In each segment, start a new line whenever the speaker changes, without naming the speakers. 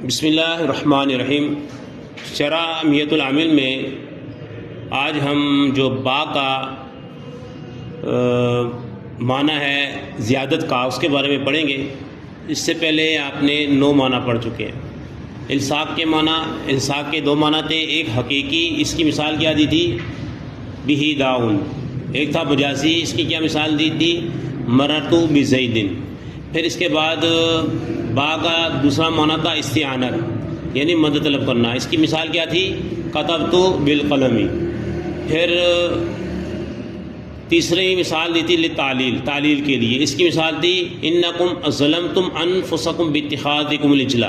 بسم اللہ الرحمن الرحیم۔ شرح میت العامل میں آج ہم جو با کا معنی ہے زیادت کا، اس کے بارے میں پڑھیں گے۔ اس سے پہلے آپ نے 9 معنی پڑھ چکے ہیں۔ الصاق کے معنی، الصاق کے 2 معنی تھے، ایک حقیقی، اس کی مثال کیا دی تھی؟ بہی داؤن۔ ایک تھا مجازی، اس کی کیا مثال دی تھی؟ مررتو بزیدن۔ پھر اس کے بعد با کا دوسرا معنی تھا استعانت، یعنی مدد طلب کرنا، اس کی مثال کیا تھی؟ کتبتو بالقلم۔ پھر تیسری مثال دی تھی للتعلیل، تعلیل کے لیے، اس کی مثال تھی انکم ظلمتم انفسکم باتخاذکم العجل۔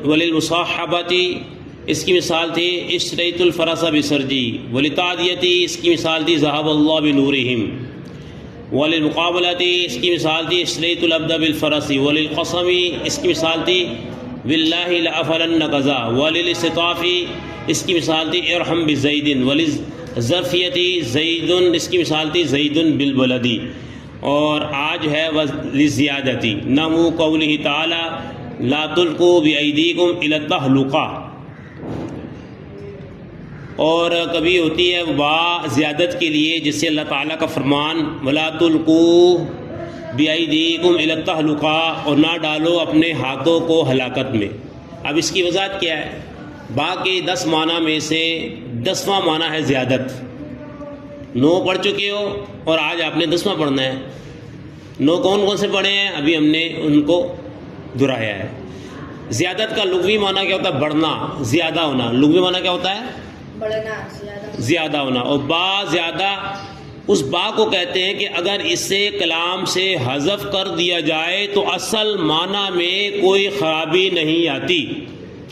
وللمصاحبۃ، اس کی مثال تھی اشتریت الفرس بسرجی۔ وللتعدیۃ، اس کی مثال تھی ذهب اللہ بنورہم۔ وللمقابلۃ، اس کی مثال تھی اشتریت العبد بالفرس۔ وللقسم، اس کی مثال تھی باللہ لأفعلن کذا۔ وللاستطاف، اس کی مثال تھی ارحم بزید۔ وللظرفیۃ زید، اس کی مثال تھی زید بالبلد۔ اور آج ہے وللزیادۃ نحو قولہ تعالی لا تلقوا بأیدیکم الی التہلکہ۔ اور کبھی ہوتی ہے با زیادت کے لیے، جس سے اللہ تعالیٰ کا فرمان وَلَا تُلْقُوا بِأَيْدِيكُمْ إِلَى التَّهْلُكَةِ، اور نہ ڈالو اپنے ہاتھوں کو ہلاکت میں۔ اب اس کی وضاحت کیا ہے؟ با کے 10 معنی میں سے 10واں معنی ہے زیادت۔ 9 پڑھ چکے ہو اور آج آپ نے 10واں پڑھنا ہے۔ 9 کون کون سے پڑھے ہیں؟ ابھی ہم نے ان کو دہرایا ہے۔ زیادت کا لغوی معنی کیا ہوتا ہے؟ بڑھنا، زیادہ ہونا۔ لغوی معنی کیا ہوتا ہے؟
بڑھنا،
زیادہ ہونا۔ اور با زیادہ اس با کو کہتے ہیں کہ اگر اسے کلام سے حذف کر دیا جائے تو اصل معنی میں کوئی خرابی نہیں آتی۔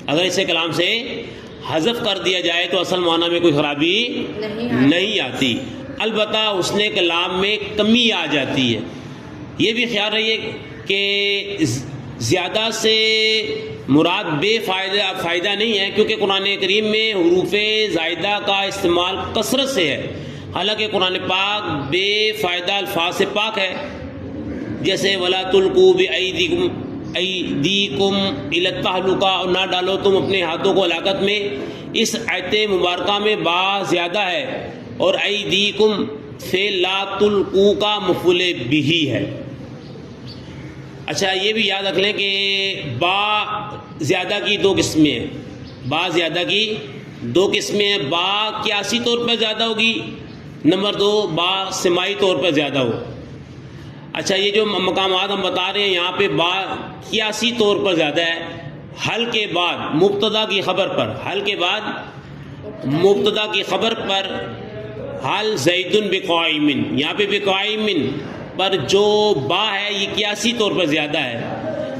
اگر اسے کلام سے حذف کر دیا جائے تو اصل معنی میں کوئی خرابی نہیں آتی، البتہ اس نے کلام میں کمی آ جاتی ہے۔ یہ بھی خیال رہیے کہ زیادہ سے مراد بے فائدہ نہیں ہے، کیونکہ قرآن کریم میں حروف زائدہ کا استعمال کثرت سے ہے، حالانکہ قرآن پاک بے فائدہ الفاظ سے پاک ہے، جیسے وَلَا تُلْقُوا بِأَيْدِيكُمْ إِلَى التَّهْلُكَةِ، اور نہ ڈالو تم اپنے ہاتھوں کو ہلاکت میں۔ اس آیت مبارکہ میں با زیادہ ہے، اور ایدیکم فعل لا تلقوا کا مفعول بہ ہے۔ اچھا، یہ بھی یاد رکھ لیں کہ با زیادہ کی 2 قسمیں ہیں۔ با زیادہ کی 2 قسمیں ہیں۔ با قیاسی طور پر زیادہ ہوگی، نمبر 2 با سماعی طور پر زیادہ ہو۔ اچھا، یہ جو مقامات ہم بتا رہے ہیں یہاں پہ با قیاسی طور پر زیادہ ہے۔ حل کے بعد مبتدا کی خبر پر، حل کے بعد مبتدا کی خبر پر حل زید بقائم، یہاں پہ بقائم پر جو با ہے یہ قیاسی طور پر زیادہ ہے۔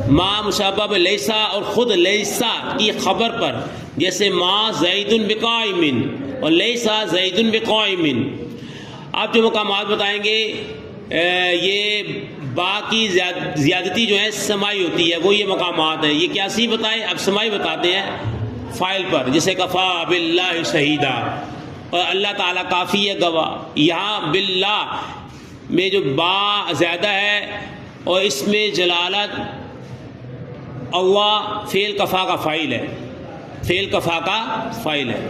ما مشابہ لیسا، اور خود لیسا کی خبر پر، جیسے ما زید بقائم اور لیسا زید بقائم۔ آپ جو مقامات بتائیں گے یہ با کی زیادتی جو ہے سماعی ہوتی ہے، وہ یہ مقامات ہیں۔ یہ قیاسی بتائے، اب سماعی بتاتے ہیں فاعل پر، جیسے کفا باللہ شہیدا، اور اللہ تعالیٰ کافی ہے گواہ۔ یہاں باللہ میں جو با زیادہ ہے اور اس میں جلالت اللہ فعل کفا کا فاعل ہے، فعل کفا کا فاعل ہے۔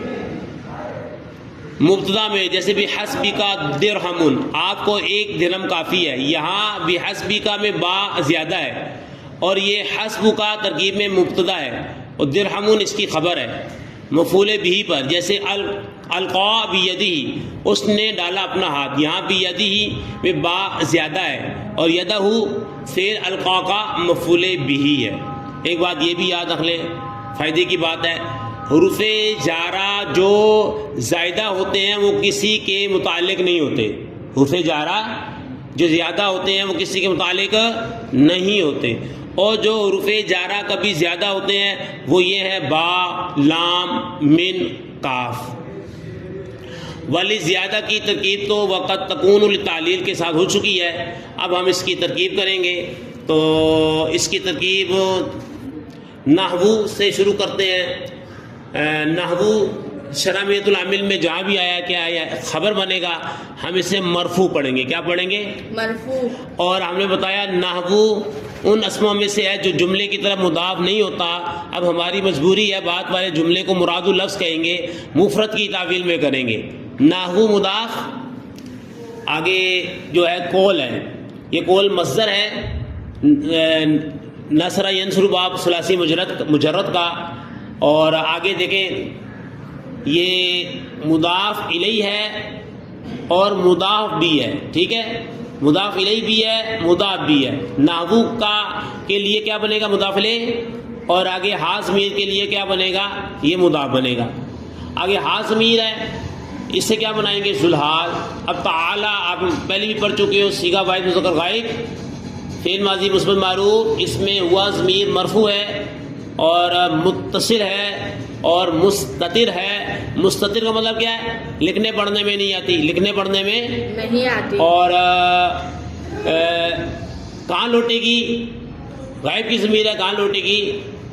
مبتدا میں جیسے بحسبی کا درہم، آپ کو 1 درہم کافی ہے، یہاں بحسبی کا میں با زیادہ ہے، اور یہ حسب کا ترکیب میں مبتدا ہے، اور درہم اس کی خبر ہے مفعول بہ پر، جیسے القا بیدہ، اس نے ڈالا اپنا ہاتھ، یہاں بیدہ میں با زیادہ ہے، اور یدہ فعل القا کا مفعول بہ ہے۔ ایک بات یہ بھی یاد رکھ لیں، فائدے کی بات ہے، حروف جارہ جو زائدہ ہوتے ہیں وہ کسی کے متعلق نہیں ہوتے۔ حروف جارہ جو زیادہ ہوتے ہیں وہ کسی کے متعلق نہیں ہوتے، اور جو حروف جارہ کبھی زیادہ ہوتے ہیں وہ یہ ہے با، لام، من، کاف۔ والی زیادہ کی ترکیب تو وقت تکون للتعلیل کے ساتھ ہو چکی ہے، اب ہم اس کی ترکیب کریں گے۔ تو اس کی ترکیب نحو سے شروع کرتے ہیں۔ نحو شرح میت العامل میں جہاں بھی آیا کیا آیا خبر بنے گا، ہم اسے مرفوع پڑھیں گے۔ کیا پڑھیں گے؟
مرفوع۔
اور ہم نے بتایا نحو ان اسماء میں سے ہے جو جملے کی طرف مضاف نہیں ہوتا. اب ہماری مجبوری ہے بات والے جملے کو مراد اللفظ کہیں گے, مفرد کی تعویل میں کریں گے. نحو مضاف. آگے جو ہے قول ہے, یہ قول مصدر ہے نصر ینصر باب ثلاثی مجرد کا. اور آگے دیکھیں یہ مضاف الیہ ہے اور مضاف بھی ہے, ٹھیک ہے, مضاف الیہ بھی ہے مضاف بھی ہے. نحو کا کے لیے کیا بنے گا مضاف الیہ, اور آگے ہا ضمیر کے لیے کیا بنے گا, یہ مضاف بنے گا. آگے ہا ضمیر ہے, اس سے کیا بنائیں گے ذوالحال. اب تعالی آپ پہلے بھی پڑھ چکے ہو, صیغہ واحد مذکر غائب, فعل ماضی مثبت معروف, اس میں ہوا ضمیر مرفوع ہے اور متصل ہے اور مستتر ہے. مستتر کا مطلب کیا ہے, لکھنے پڑھنے میں نہیں آتی, لکھنے پڑھنے میں
نہیں آتی.
اور کہاں لوٹے گی, غائب کی ضمیر ہے, کہاں لوٹے گی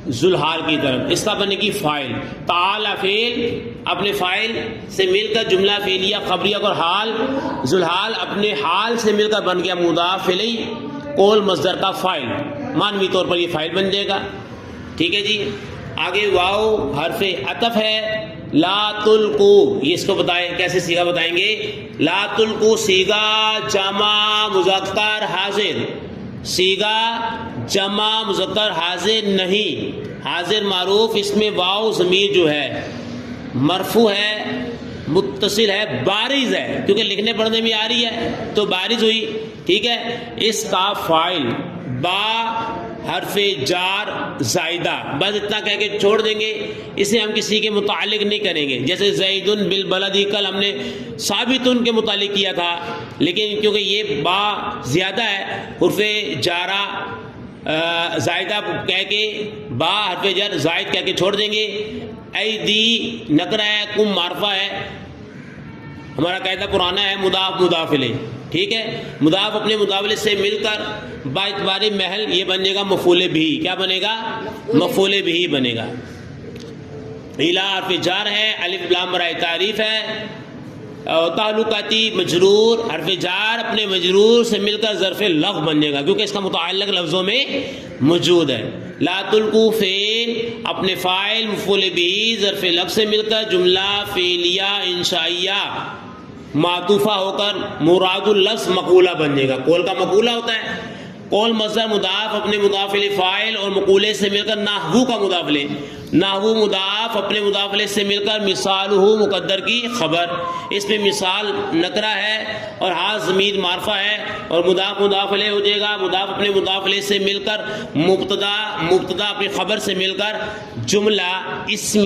ذوالحال کی طرف. اس کا بنے گی فاعل. تعالی فعل اپنے فاعل سے مل کر جملہ فعلیہ خبریہ اور حال, ذوالحال اپنے حال سے مل کر بن گیا مضاف الیہ, قول مصدر کا فاعل, معنوی طور پر یہ فاعل بن جائے گا. ٹھیک ہے جی. آگے واو حرف عطف ہے. لا تلقو, یہ اس کو بتائیں کیسے صیغہ بتائیں گے. لا تلقو صیغہ جمع مذکر حاضر, صیغہ جمع مذکر حاضر نہیں, حاضر معروف, اس میں واو ضمیر جو ہے مرفوع ہے متصل ہے بارز ہے, کیونکہ لکھنے پڑھنے میں آ رہی ہے تو بارز ہوئی. ٹھیک ہے. اس کا فاعل با حرف جار زائدہ, بس اتنا کہہ کے چھوڑ دیں گے, اسے ہم کسی کے متعلق نہیں کریں گے. جیسے زیدن بالبلد, کل ہم نے ثابتن کے متعلق کیا تھا, لیکن کیونکہ یہ با زیادہ ہے, حرف جارہ زائدہ کہہ کے با حرف جر زائد کہہ کے چھوڑ دیں گے. ایدی نکرہ ہے, کم معرفہ ہے, ہمارا قاعدہ پرانا ہے مضاف مضاف الیہ. ٹھیک ہے. مضاف اپنے مضاف سے مل کر با اعتبار محل یہ بنے گا مفعول بھی. کیا بنے گا, مفعول بھی بنے گا. الی حرف جار ہے, الف لام برائے تعریف ہے. تعلقاتی مجرور, حرف جار اپنے مجرور سے مل کر ظرف لغو بن جائے گا کیونکہ اس کا متعلق لفظوں میں موجود ہے. لا تلقو فعل اپنے فاعل مفعول بھی ظرف لغو سے مل کر جملہ فعلیہ انشائیہ معطوفہ ہو کر مراد اللفظ مقولہ بن جائے گا. قول کا مقولہ ہوتا ہے. قول مصدر مضاف اپنے مضاف الیہ فاعل اور مقولے سے مل کر نحو کا مضاف الیہ, نحو مضاف اپنے مضاف الیہ سے مل کر مثالہ مقدر کی خبر, اس میں مثال نکرہ ہے اور ہاں ضمیر معرفہ ہے اور مضاف مضاف الیہ ہو جائے گا. مضاف اپنے مضاف الیہ سے مل کر مبتدا اپنی خبر سے مل کر جملہ اسمی